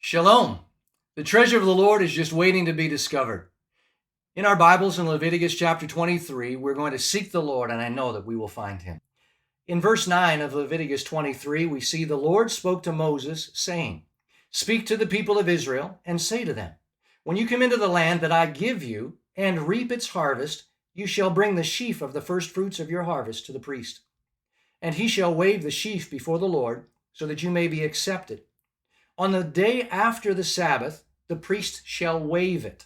Shalom. The treasure of the Lord is just waiting to be discovered. In our Bibles in Leviticus chapter 23, we're going to seek the Lord, and I know that we will find him. In verse 9 of Leviticus 23, we see the Lord spoke to Moses, saying, "Speak to the people of Israel and say to them, when you come into the land that I give you and reap its harvest, you shall bring the sheaf of the first fruits of your harvest to the priest. And he shall wave the sheaf before the Lord, so that you may be accepted. On the day after the Sabbath, the priest shall wave it.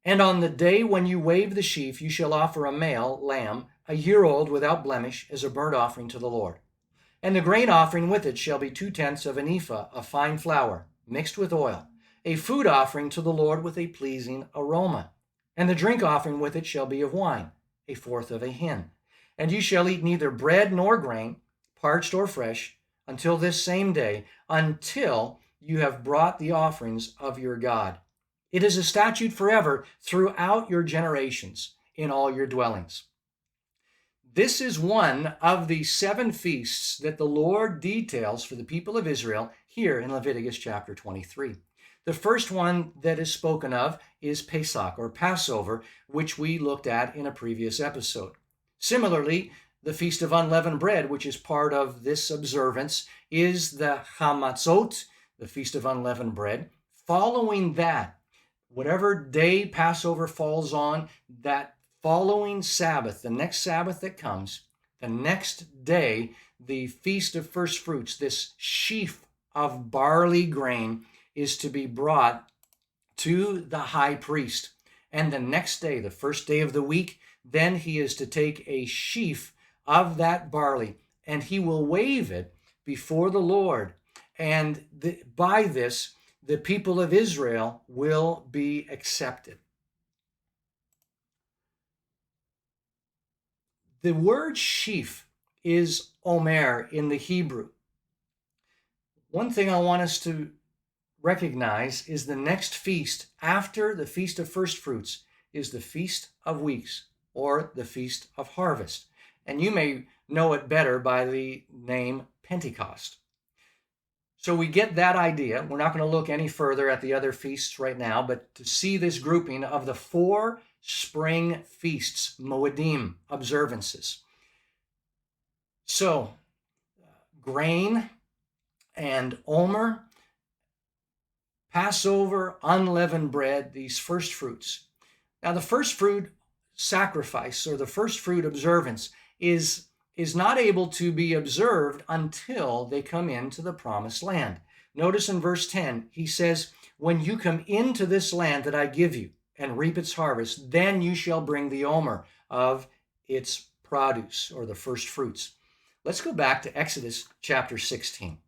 And on the day when you wave the sheaf, you shall offer a male lamb, a year old without blemish, as a burnt offering to the Lord. And the grain offering with it shall be 2/10 of an ephah of fine flour, mixed with oil, a food offering to the Lord with a pleasing aroma. And the drink offering with it shall be of wine, 1/4 of a hin. And you shall eat neither bread nor grain, parched or fresh, until this same day, until you have brought the offerings of your God. It is a statute forever throughout your generations in all your dwellings." This is one of the 7 feasts that the Lord details for the people of Israel here in Leviticus chapter 23. The first one that is spoken of is Pesach, or Passover, which we looked at in a previous episode. Similarly, the Feast of Unleavened Bread, which is part of this observance, is the Hamatzot, the Feast of Unleavened Bread. Following that, whatever day Passover falls on, that following Sabbath, the next Sabbath that comes, the next day, the Feast of First Fruits, this sheaf of barley grain, is to be brought to the high priest. And the next day, the first day of the week, then he is to take a sheaf of that barley, and he will wave it before the Lord. And by this, the people of Israel will be accepted. The word sheaf is omer in the Hebrew. One thing I want us to recognize is the next feast after the Feast of First Fruits is the Feast of Weeks, or the Feast of Harvest. And you may know it better by the name Pentecost. So we get that idea. We're not going to look any further at the other feasts right now, but to see this grouping of the 4 spring feasts, Moedim, observances. So, grain and omer, Passover, unleavened bread, these first fruits. Now, the first fruit sacrifice, or the first fruit observance, is not able to be observed until they come into the promised land. Notice in verse 10, he says, "When you come into this land that I give you and reap its harvest, then you shall bring the omer of its produce," or the first fruits. Let's go back to Exodus chapter 16.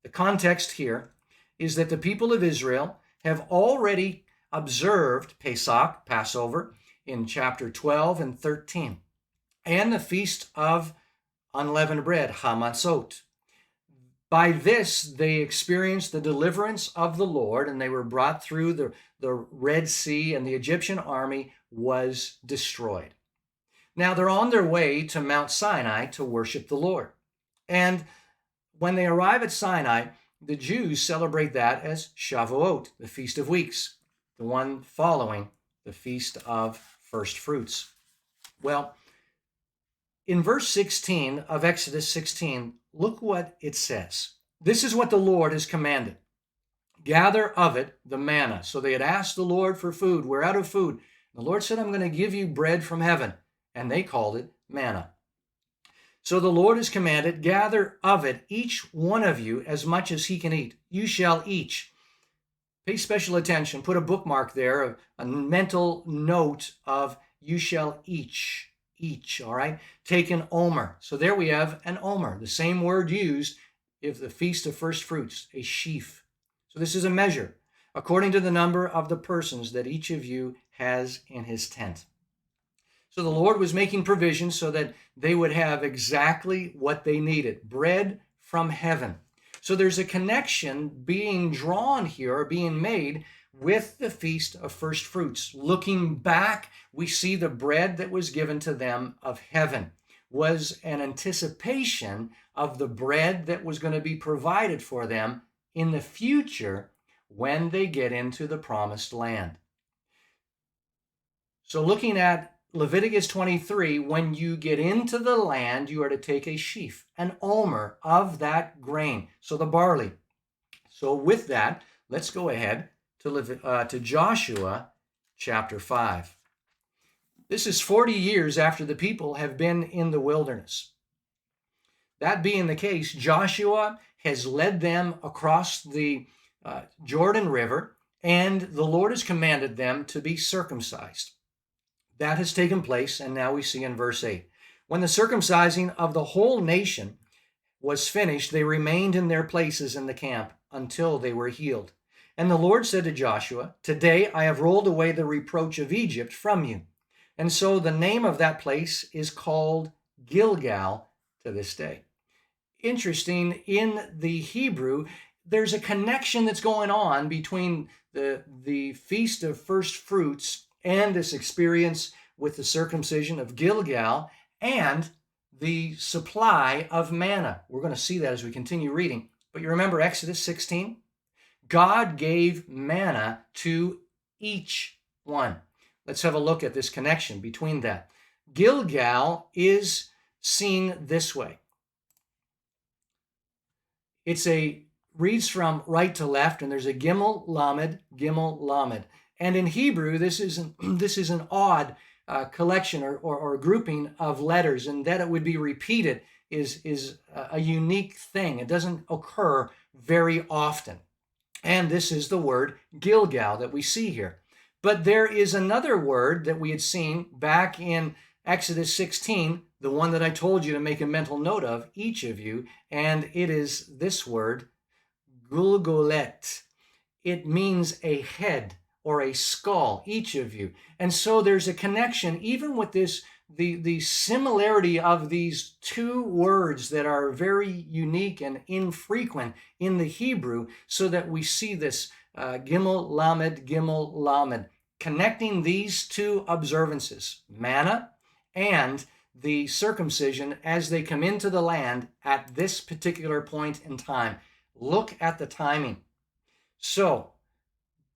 The context here is that the people of Israel have already observed Pesach, Passover, in chapter 12 and 13. And the Feast of Unleavened Bread, Hamatzot. By this, they experienced the deliverance of the Lord, and they were brought through the Red Sea, and the Egyptian army was destroyed. Now, they're on their way to Mount Sinai to worship the Lord. And when they arrive at Sinai, the Jews celebrate that as Shavuot, the Feast of Weeks, the one following the Feast of First Fruits. Well, in verse 16 of Exodus 16, look what it says. "This is what the Lord has commanded. Gather of it the manna." So they had asked the Lord for food. "We're out of food." The Lord said, "I'm going to give you bread from heaven." And they called it manna. So the Lord has commanded, "Gather of it, each one of you, as much as he can eat. You shall each." Pay special attention. Put a bookmark there, a mental note of "you shall each." Each, all right? Take an omer. So there we have an omer, the same word used if the Feast of First Fruits, a sheaf. So this is a measure, according to the number of the persons that each of you has in his tent. So the Lord was making provision so that they would have exactly what they needed, bread from heaven. So there's a connection being drawn here, or being made, with the Feast of First Fruits. Looking back, we see the bread that was given to them of heaven was an anticipation of the bread that was going to be provided for them in the future when they get into the promised land. So looking at Leviticus 23, when you get into the land, you are to take a sheaf, an omer of that grain, so the barley. So with that, let's go ahead to Joshua chapter 5. This is 40 years after the people have been in the wilderness. That being the case, Joshua has led them across the Jordan River, and the Lord has commanded them to be circumcised. That has taken place, and now we see in verse 8. When the circumcising of the whole nation was finished, they remained in their places in the camp until they were healed. And the Lord said to Joshua, "Today I have rolled away the reproach of Egypt from you." And so the name of that place is called Gilgal to this day. Interesting, in the Hebrew, there's a connection that's going on between the Feast of First Fruits and this experience with the circumcision of Gilgal and the supply of manna. We're going to see that as we continue reading. But you remember Exodus 16? God gave manna to each one. Let's have a look at this connection between that. Gilgal is seen this way. Reads from right to left, and there's a Gimel Lamed, Gimel Lamed. And in Hebrew, this is an odd collection or grouping of letters, and that it would be repeated is a unique thing. It doesn't occur very often. And this is the word Gilgal that we see here. But there is another word that we had seen back in Exodus 16, the one that I told you to make a mental note of, each of you, and it is this word, Gulgolet. It means a head or a skull, each of you. And so there's a connection, even with this, the similarity of these two words that are very unique and infrequent in the Hebrew, so that we see this Gimel Lamed, connecting these two observances, manna and the circumcision as they come into the land at this particular point in time. Look at the timing. So,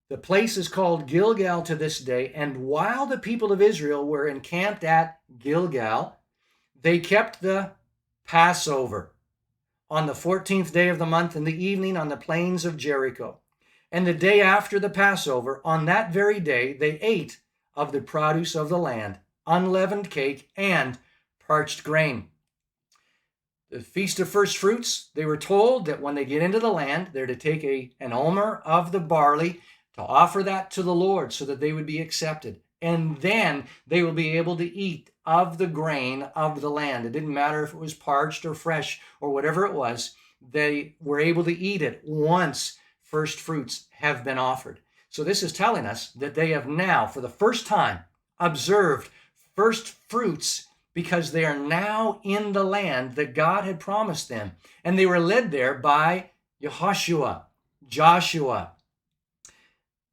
the place is called Gilgal to this day, and while the people of Israel were encamped at Gilgal, they kept the Passover on the 14th day of the month in the evening on the plains of Jericho. And the day after the Passover, on that very day, they ate of the produce of the land, unleavened cake, and parched grain. The Feast of First Fruits, they were told that when they get into the land, they're to take an omer of the barley to offer that to the Lord so that they would be accepted. And then they will be able to eat of the grain of the land. It didn't matter if it was parched or fresh or whatever it was. They were able to eat it once first fruits have been offered. So this is telling us that they have now, for the first time, observed first fruits because they are now in the land that God had promised them. And they were led there by Joshua.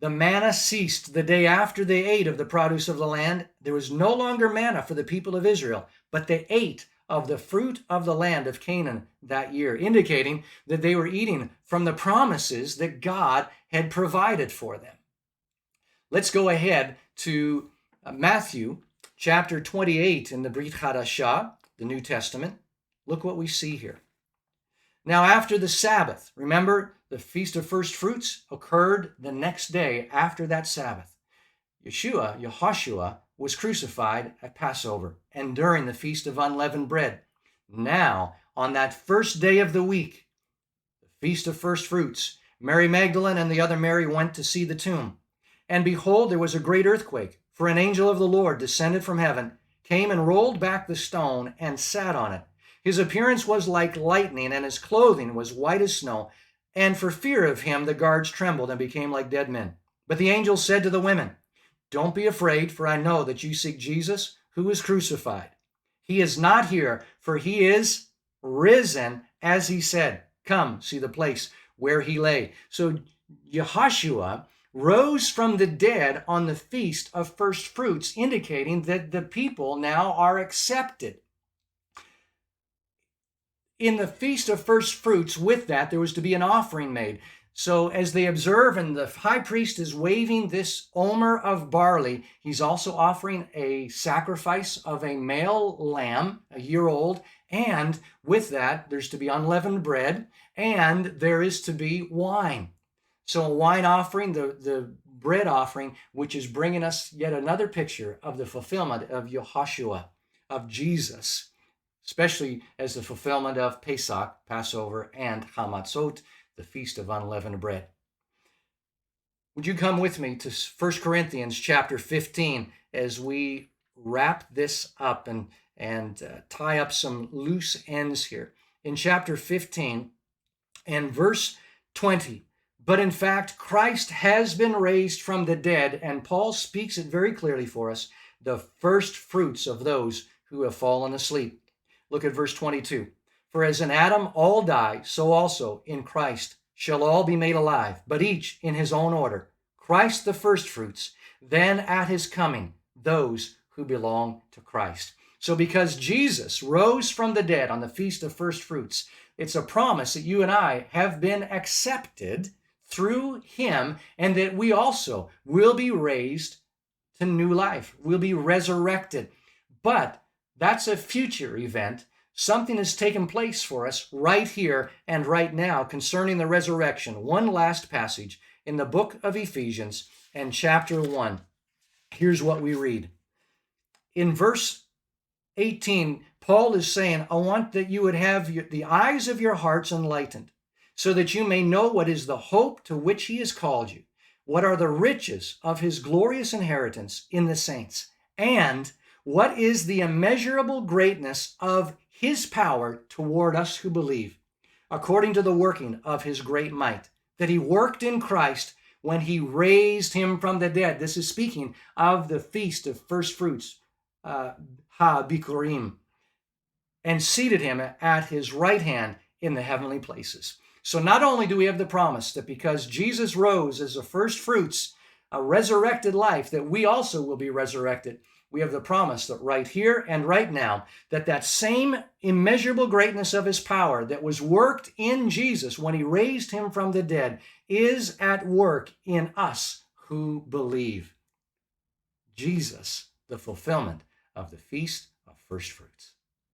The manna ceased the day after they ate of the produce of the land. There was no longer manna for the people of Israel, but they ate of the fruit of the land of Canaan that year, indicating that they were eating from the promises that God had provided for them. Let's go ahead to Matthew chapter 28 in the Brit Hadashah, the New Testament. Look what we see here. Now after the Sabbath, remember the Feast of First Fruits occurred the next day after that Sabbath. Yehoshua was crucified at Passover and during the Feast of Unleavened Bread. Now, on that first day of the week, the Feast of First Fruits, Mary Magdalene and the other Mary went to see the tomb. And behold, there was a great earthquake, for an angel of the Lord descended from heaven, came and rolled back the stone and sat on it. His appearance was like lightning, and his clothing was white as snow. And for fear of him, the guards trembled and became like dead men. But the angel said to the women, "Don't be afraid, for I know that you seek Jesus, who was crucified. He is not here, for he is risen, as he said. Come, see the place where he lay." So Yehoshua rose from the dead on the Feast of First Fruits, indicating that the people now are accepted. in the Feast of First Fruits, with that, there was to be an offering made. So as they observe, and the high priest is waving this omer of barley, he's also offering a sacrifice of a male lamb, a year old, and with that, there's to be unleavened bread, and there is to be wine. So a wine offering, the bread offering, which is bringing us yet another picture of the fulfillment of Yehoshua, of Jesus, especially as the fulfillment of Pesach, Passover, and Hamatzot, the Feast of Unleavened Bread. Would you come with me to 1 Corinthians chapter 15 as we wrap this up and tie up some loose ends here. In chapter 15 and verse 20, but in fact, Christ has been raised from the dead, and Paul speaks it very clearly for us, the first fruits of those who have fallen asleep. Look at verse 22. For as in Adam all die, so also in Christ shall all be made alive, but each in his own order. Christ the firstfruits, then at his coming, those who belong to Christ. So because Jesus rose from the dead on the Feast of First Fruits, it's a promise that you and I have been accepted through him, and that we also will be raised to new life. We'll be resurrected. But that's a future event. Something has taken place for us right here and right now concerning the resurrection. One last passage in the book of Ephesians and chapter 1. Here's what we read. In verse 18, Paul is saying, I want that you would have the eyes of your hearts enlightened, so that you may know what is the hope to which he has called you, what are the riches of his glorious inheritance in the saints, and what is the immeasurable greatness of his power toward us who believe, according to the working of his great might, that he worked in Christ when he raised him from the dead. This is speaking of the Feast of First Fruits, Ha-Bikurim, and seated him at his right hand in the heavenly places. So not only do we have the promise that because Jesus rose as the first fruits, a resurrected life, that we also will be resurrected. We have the promise that right here and right now, that same immeasurable greatness of his power that was worked in Jesus when he raised him from the dead is at work in us who believe. Jesus, the fulfillment of the Feast of First Fruits.